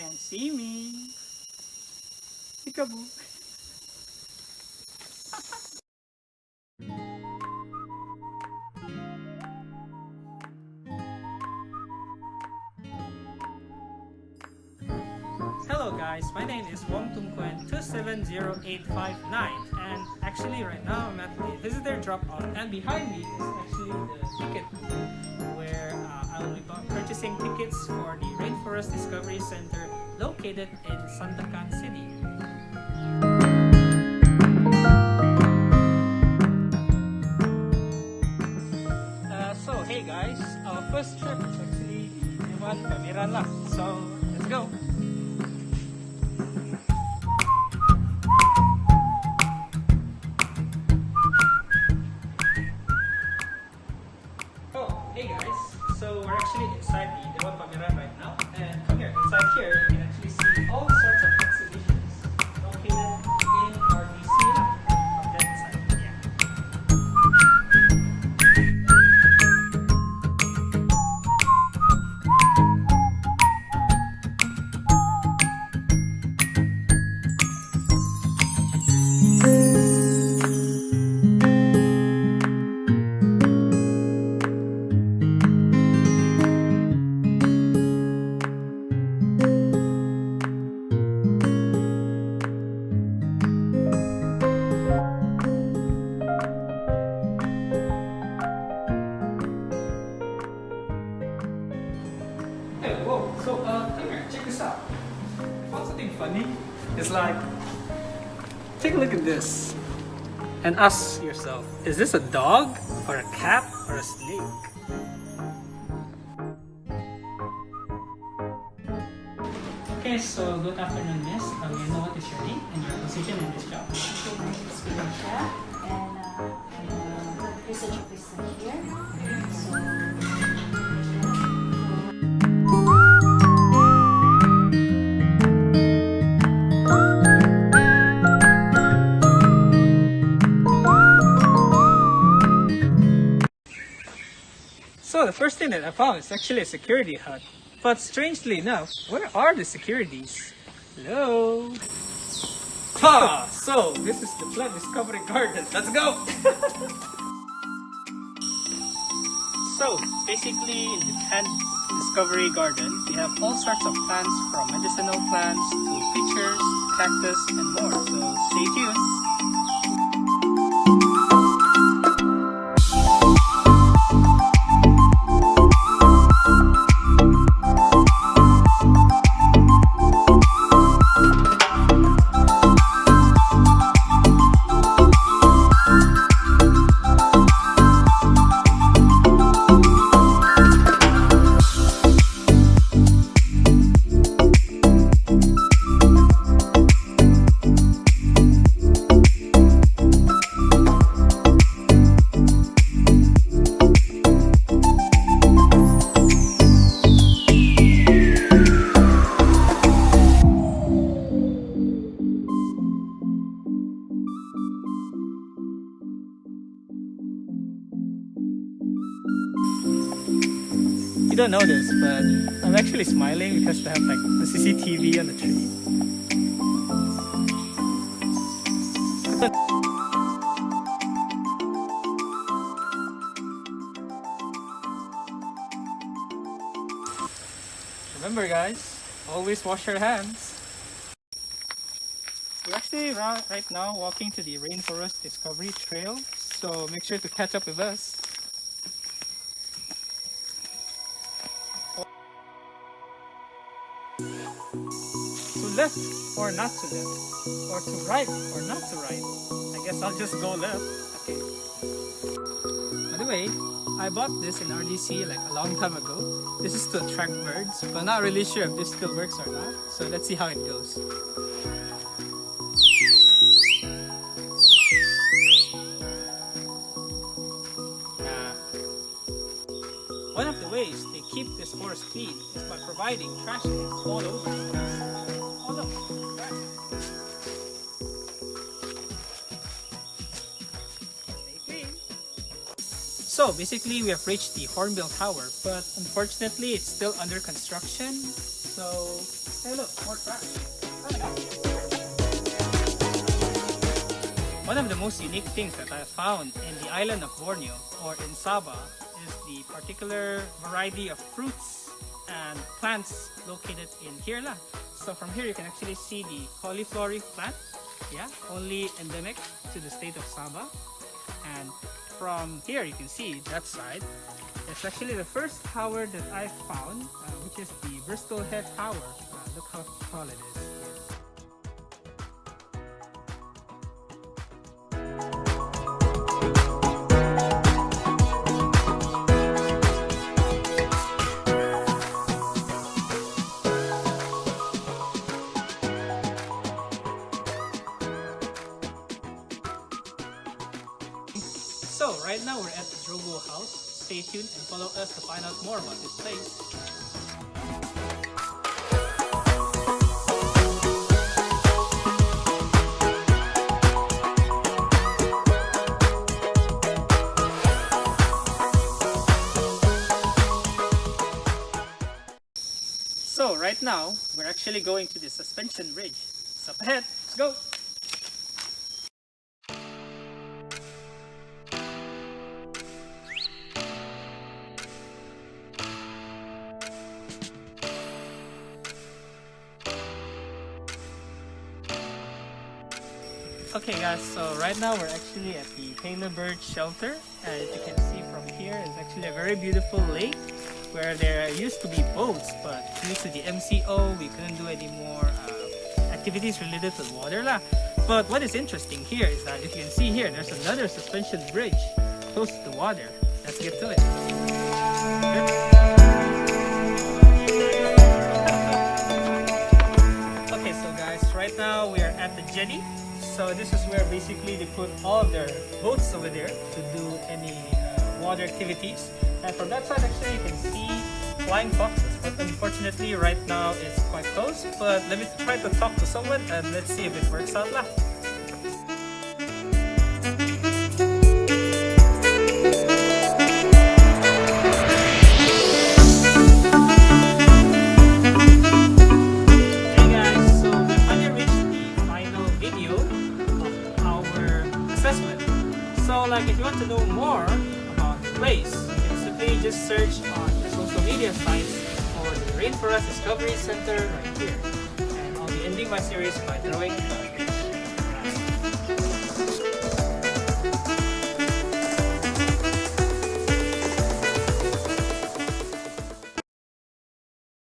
can't see me. Peekaboo. Hello guys, my name is Wong 270859, and actually right now I'm at the visitor drop-off, and behind me is actually the ticket where I will be purchasing tickets for the Rainforest Discovery Center located in Sandakan City. So hey guys, our first trip is actually the one Pameran lang. So let's go! Hey guys, so we're actually inside the Dewan Pameran right now, and come here, inside here you can actually see all sorts of exhibitions located in our museum from that side. Yeah. Hey, whoa, so come here, check this out. You want something funny? It's like, take a look at this and ask yourself, is this a dog or a cat or a snake? Okay, so good afternoon, miss. May I know what is your name and your position in this job? Okay, my name is Felicia, and I'm a research officer here. So the first thing that I found is actually a security hut. But strangely enough, where are the securities? Hello? Ha! So this is the plant discovery garden. Let's go! So basically in the plant discovery garden, we have all sorts of plants, from medicinal plants to pitchers, cactus, and more. So stay tuned. You don't know this, but I'm actually smiling because they have like the CCTV on the tree. Remember guys, always wash your hands. We're actually right now walking to the Rainforest Discovery Trail, so make sure to catch up with us. To left or not to left, or to right or not to right. I guess I'll just go left. Okay. By the way, I bought this in RDC like a long time ago. This is to attract birds, but I'm not really sure if this still works or not. So let's see how it goes. One of the ways they keep this forest clean is by providing trash cans all over the place. All over. Stay clean. So basically we have reached the Hornbill Tower, but unfortunately it's still under construction. So Hey look, more trash. Oh my God. One of the most unique things that I found in the island of Borneo or in Sabah is the particular variety of fruits and plants located in here lah. So from here you can actually see the cauliflower plant, yeah, only endemic to the state of Sabah. And from here you can see that side, it's actually the first tower that I found, which is the Bristol Head Tower. Look how tall it is. So right now we're at the Drogo house. Stay tuned and follow us to find out more about this place. So right now we're actually going to the suspension bridge. It's up ahead. Let's go! Okay guys, so right now we're actually at the Taylor Bird shelter, and as you can see from here, it's actually a very beautiful lake where there used to be boats, but due to the MCO we couldn't do any more activities related to water lah. But what is interesting here is that if you can see here, there's another suspension bridge close to the water. Let's get to it. Okay, so guys, right now we are at the jetty. So this is where basically they put all of their boats over there to do any water activities. And from that side actually you can see flying foxes, but unfortunately right now it's quite close. But let me try to talk to someone and let's see if it works out lah. So like if you want to know more about the place, you can simply just search on the social media sites for the Rainforest Discovery Center right here. And I'll be ending my series by throwing